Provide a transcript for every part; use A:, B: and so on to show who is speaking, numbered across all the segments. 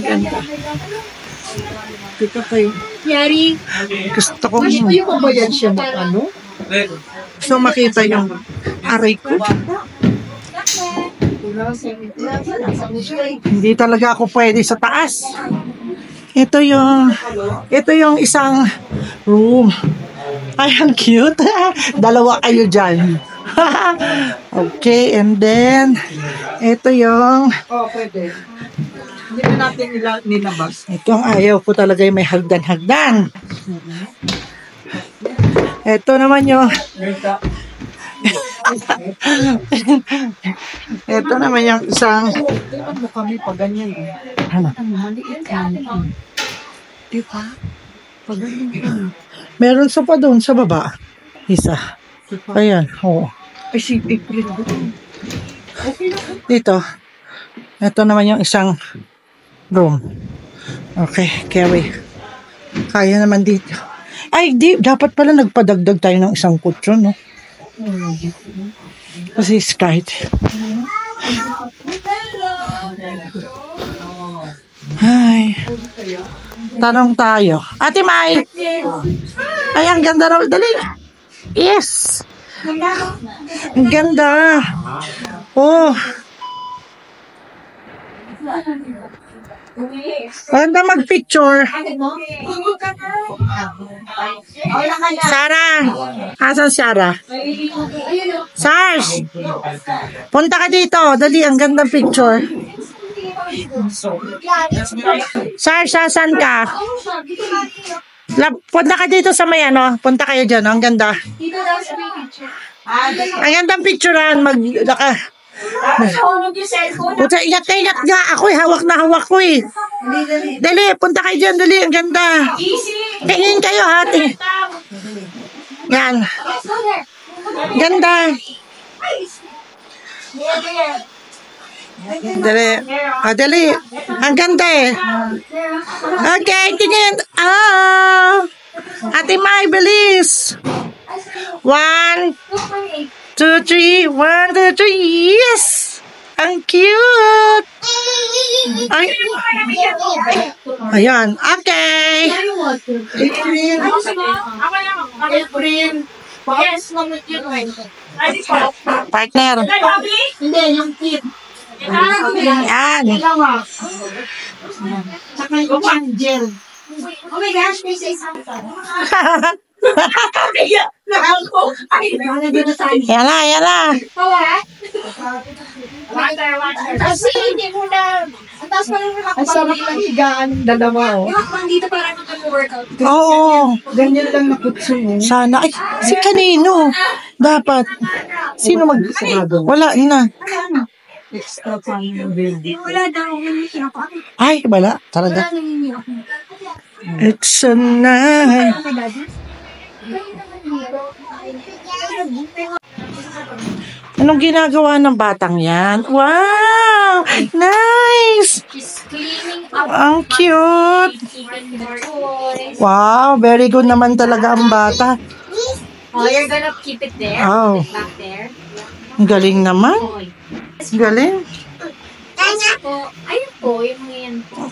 A: Ganda. Tika kayo.
B: Yari.
A: Gusto kong...
B: Yung mabayan siya ano?
A: Gusto makita yung aray ko. Hindi talaga ako pwede sa taas. Ito yung isang room. Ay, ang cute. Dalawa kayo dyan. Okay, and then ito yung
B: Pwede. Hindi na natin nilabas.
A: ito ang ayaw ko talaga yung may hagdan-hagdan. Ito naman yung ito naman yung isang
B: Tingnan mo kami pag ganyan eh.
A: ano,
B: Maliit yan. Di ba? Pag ganyan.
A: meron sa pa doon sa baba. Isa. Ayan, oo.
B: Ay, si April. Okay na.
A: Dito. Ito naman yung isang room. Okay, carry. Kaya naman dito. Ay, dapat pala nagpadagdag tayo ng isang kutsyon, no? Kasi Sprite. Ay. Tanong tayo. Ate Mai! Ay, ang ganda raw. Dali. Yes! Ang ganda. Oh. Ganda mag-picture. Sarah. Asan Sarah? Sars. Punta ka dito. Dali, ang gandang picture. Sars, asan ka? Punta ka dito sa may ano. Punta kayo dyan. Ang ganda. Ang gandang picturean. Puta, ingat nga. Ako'y hawak na hawak ko eh. Dali, punta kayo dyan. Dali, ang ganda. Tingin kayo ha. Yan. Ganda. Dali. Dali. Ang ganda eh. Okay, tingin. Ate Mai, bilis. 1, 2, 3. 1, 2, 3. Yes! Ang cute! Ay. Ayan. Okay.
B: April.
A: Partner.
B: Hindi, yung kid.
A: Yan.
B: Saka yung angel. Oh my gosh, may say something.
A: Yan na.
B: Kasi hindi mo na. Ang sarap ng higaan ng dalawa. Dito para mag-workout.
A: Oo.
B: Ganyan lang na kutso mo.
A: Sana. Ay, si kanino? Dapat. Sino wala na.
B: Extra time yung building. Wala daw.
A: Ay, wala. Talaga. It's a night. Anong ginagawa ng batang yan? Wow! Nice! Ang cute! Wow, very good naman talaga ang bata.
C: Oh, you're gonna keep it there?
A: Oh.
C: Back there?
A: Ang galing naman. Galing.
C: Ayun po, yung mga yan po.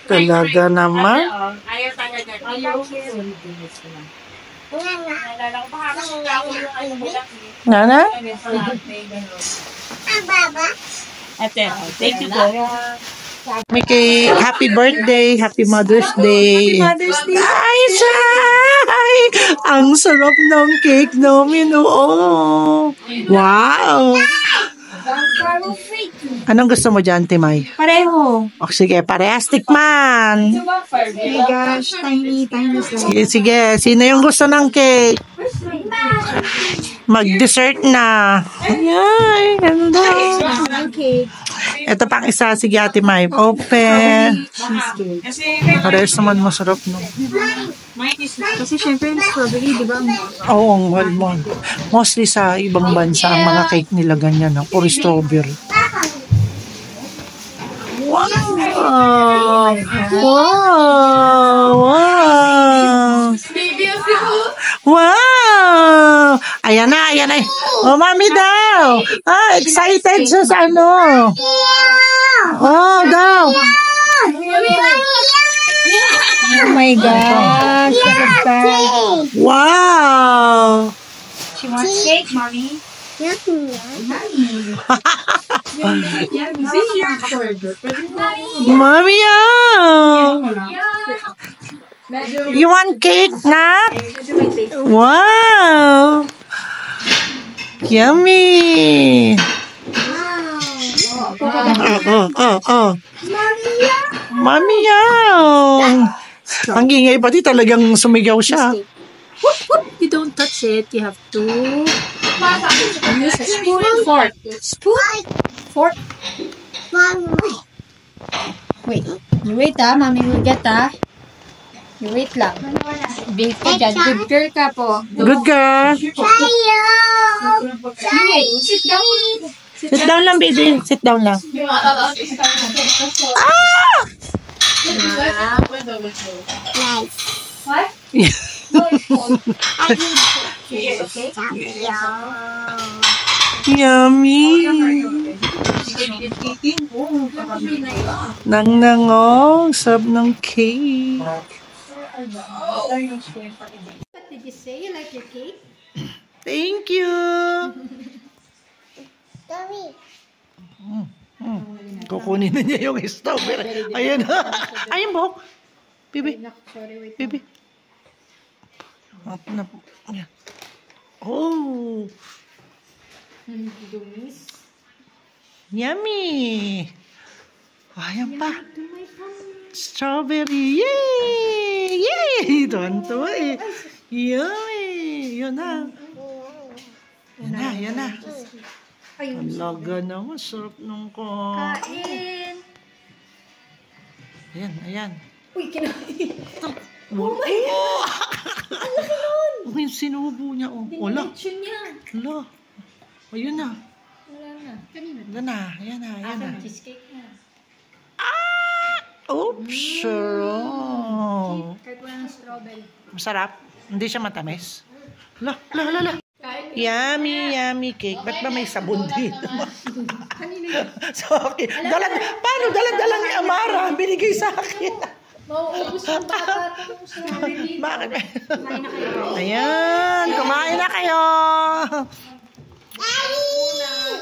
A: Talaga naman.
C: Ayaw talaga. Ayaw ko. Nalala ko pa kung ako yung ayaw mo lang.
A: Nana?
C: Ate, thank you po.
A: Mickey, happy birthday, happy Mother's Day.
B: Mother's Day.
A: Ay, Shay! Ang sarap ng cake namin, oo. Wow! Anong gusto mo dyan, Timay?
B: Pareho.
A: O, sige, parehas tikman.
B: Oh my gosh, tiny
A: Sige, sige. Sino yung gusto ng cake? Mag-dessert na. Ay, ganda.
B: Okay.
A: Ito pang isa. Sige, Ate May. Open. Parehas naman masarap, no?
B: Kasi syempre yung strawberry, di ba?
A: Oo, well, mostly sa ibang bansa, ang mga cake nila ganyan, no? Puro strawberry. Wow! Wow! Wow! Wow! Ayan na, ayan na. Oh, mami daw! Ah, excited siya sa ano. Oh, daw.
B: Oh my gosh.
A: Wow.
C: She wants cake, mommy.
A: Mommy, you want cake, Nak? Wow. Yummy. Oh. Mommy, ang ingay pati talagang sumigaw siya.
C: You don't touch it. You have to use a spoon and fork. Fork.
B: Wait. You wait Mommy will get You wait lang. Big ka dyan. Good girl ka po.
A: Good girl.
C: Sit down.
A: Sit down lang, baby. Sit down lang.
C: What?
A: Yummy. Nang sarap ng cake.
B: What did you say? You like your cake?
A: Thank you. Kukunin na niya yung strawberry. Ayan. Ayan, buhok. Bibi.
B: Sorry, wait.
A: Bibi. Ayan. Oh.
B: Dumis.
A: Yummy. Ayan pa. Strawberry. Yay! Yay! Tuwan-tuwa eh. Yummy. Yun na. Yan na. Ang laga naman. Sarap nung ko.
B: Kain.
A: Ayan.
B: Uy, kinain.
A: Oh my God! Ang laki nun! Yung sinubo niya. Wala.
B: Dinilitsyon niya.
A: Wala. Ayun na.
B: Wala na. Kanina.
A: Ayan na.
B: Cheesecake na.
A: Oops! Sure.
B: Kahit walang strawberry.
A: Masarap. Hindi siya matamis. La. Yummy cake. Ba't ba may sabon dito? So, okay. Paano dala ni Amara? Binigay sa akin.
B: Mauubos yung bata itong strawberry.
A: Bakit?
B: Kumain na kayo.
A: Ayan. Kumain na kayo.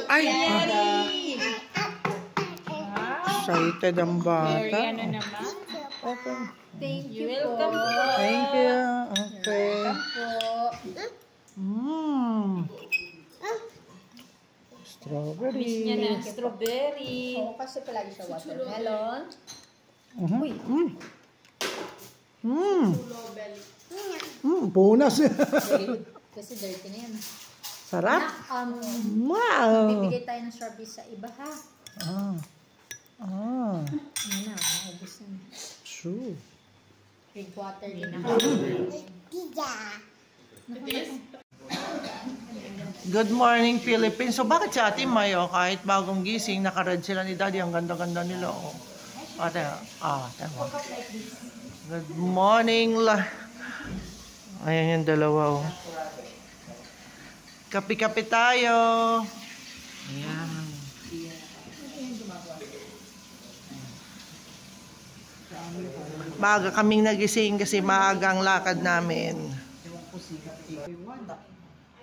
A: Ay. Excited ang bata. Okay.
B: Thank you po.
A: Thank you. Okay. Strawberry.
B: Yan na, strawberry. Oo, kasi palagi siya watermelon.
A: Bonus.
B: Kasi dirty na yan.
A: Sarap. Wow.
B: Bibigay tayo ng strawberry sa iba, ha? Yan na, maubos na.
A: True.
B: Drink water din na.
A: Good morning, Philippines. So, bakit si Ate Mayo, kahit bagong gising, naka-red sila ni Daddy, ang ganda-ganda nila, oh. Tama. Good morning, Ayan yung dalawa, oh. Kapi-kapi tayo. Ayan. Maaga kaming nagising kasi maaga ang lakad namin.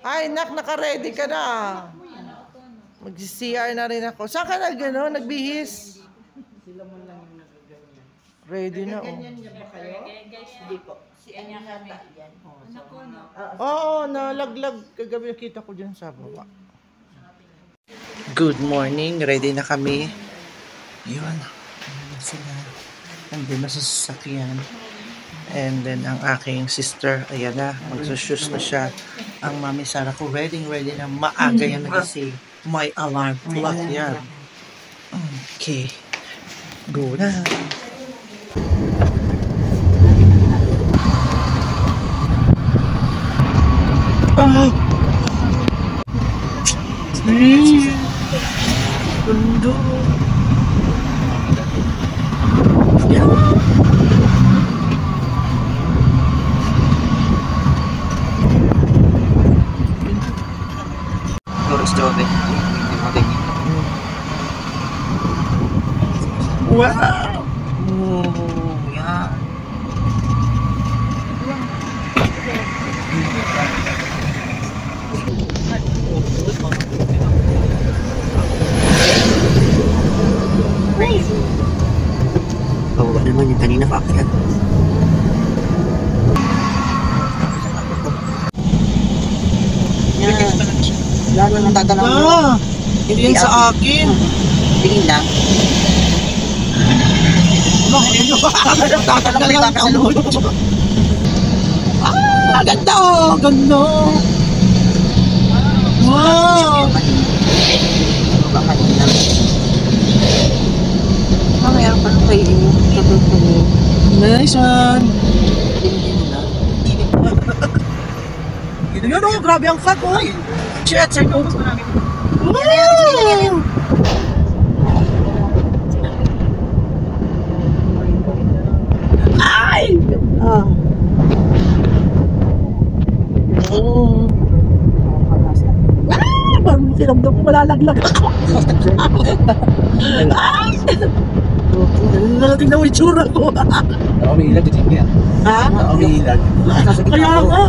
A: Ay, naka-ready ka na. Mag-CR na rin ako. Saan ka nagbihis? Ready na, oh.
C: Hindi po. Si Anya kami.
A: Oo, nalaglag. Kagabi nakita ko dyan sa baba. Good morning. Ready na kami. Yun. Ayan na sila. Nandun na sa sasakyan. And then, ang aking sister, ayan na. Magsushoes na siya. Ang mami Sara ko, ready na. Maaga yan nagising. May alarm clock yan. Okay. Go na. Gundo. Wow! Oh, yeah.
D: Bawa naman yung kanina pa akyat. Yan. Lalo nang tatanaw mo.
A: Ah, hindi yan sa akin.
D: Tingin lang.
A: Tatanggalin ka sa loob. Ah, ganda oh! Ganda! Wow!
D: Baka kanina. Mamaya pa kayo yung tututuloy.
A: Nice one! Yun oh, grabe ang fat oh! Shit, sir ko! Wow! Ay! Ah. Oh. Ah! Parang sinamdam ko malalaglag ako. Ah! Tingnan mo yung tsura ko.
E: Umiilag din yan.
A: Ha?
E: Umiilag.
A: Kaya nga.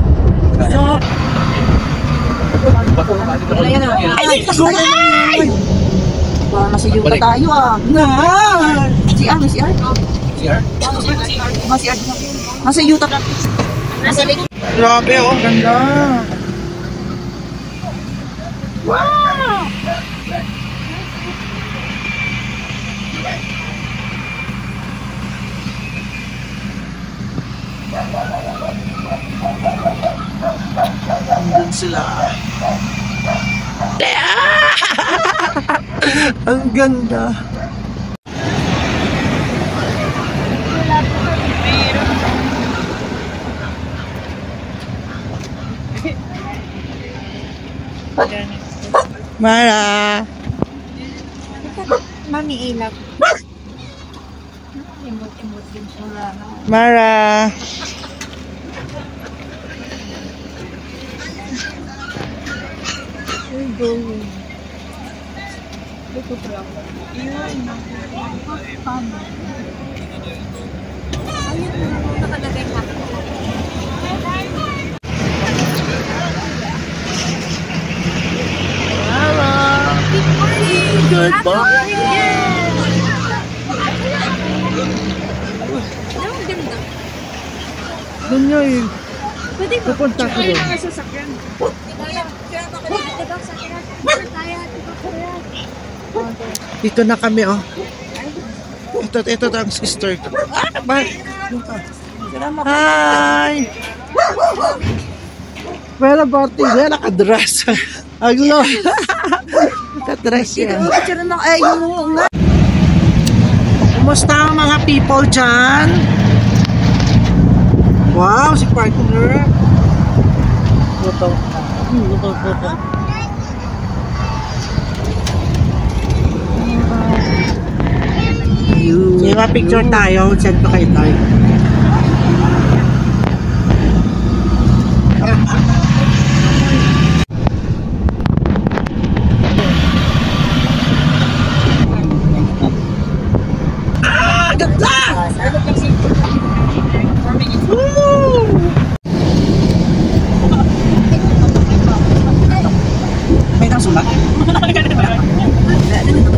D: Ay! Ay! Parang nasa yuta tayo ah.
A: Na!
D: Si Ar, si Ar.
E: CR?
D: Si Ar. Nasa yuta ka.
A: Grabe oh, ganda. Andun sila. Ang ganda. Mara.
B: Mami ilap. Imot-imot din siya.
A: Mara.
B: Nakalagay na.
A: Good boy. Doon niya eh.
B: Pwede ba?
A: Pupunta ko
B: Ay,
A: doon.
B: mga sasakyan. Kaya ba ka dito? Diba sasakyan? Kaya, diba kaya?
A: Dito na kami oh. Ito ang sister ko. Ah, ba? Hi! Where about you? Where nakadress? Aglo. Nakadress yan. Kumusta ang mga people dyan? Wow, si partner. Buto. Buto. Sige, picture tayo. Send ko kayo tayo. Ah, ganda! Woo!
D: May nang sulat.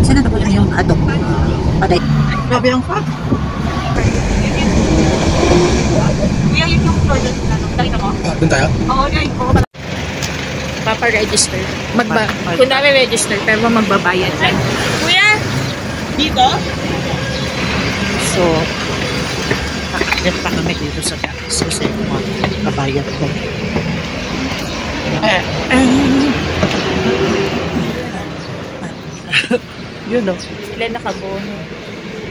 D: Sana tapos na yung adob. Patay.
A: Grabe ang fat.
C: Kuya, yun yung floor doon. Nakita mo?
E: Doon tayo?
C: Oo, yun. Papa-register. Kung register pero magbabayad lang. Kuya! Dito?
A: So, nakakit pa kami dito sa Texas. Kabayat ko. Yun o.
C: Sila nakabono.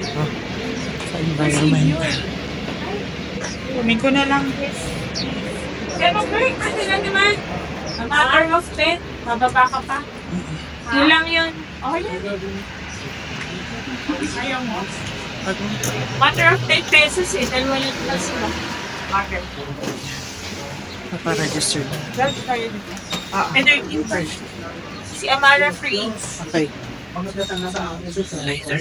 A: Sa environment.
C: Kumin ko na lang, please. Kaya mag-break kasi lang naman. A matter of 10, mababa ka pa. Yun lang yun. Okay yun. Ayaw mo. Matter of 10 pesos eh. Dalawa lang na sila. Matter.
A: Napa-register na.
C: Well, tayo dito. And 13 first. Si Amara free.
A: Okay.
E: Later.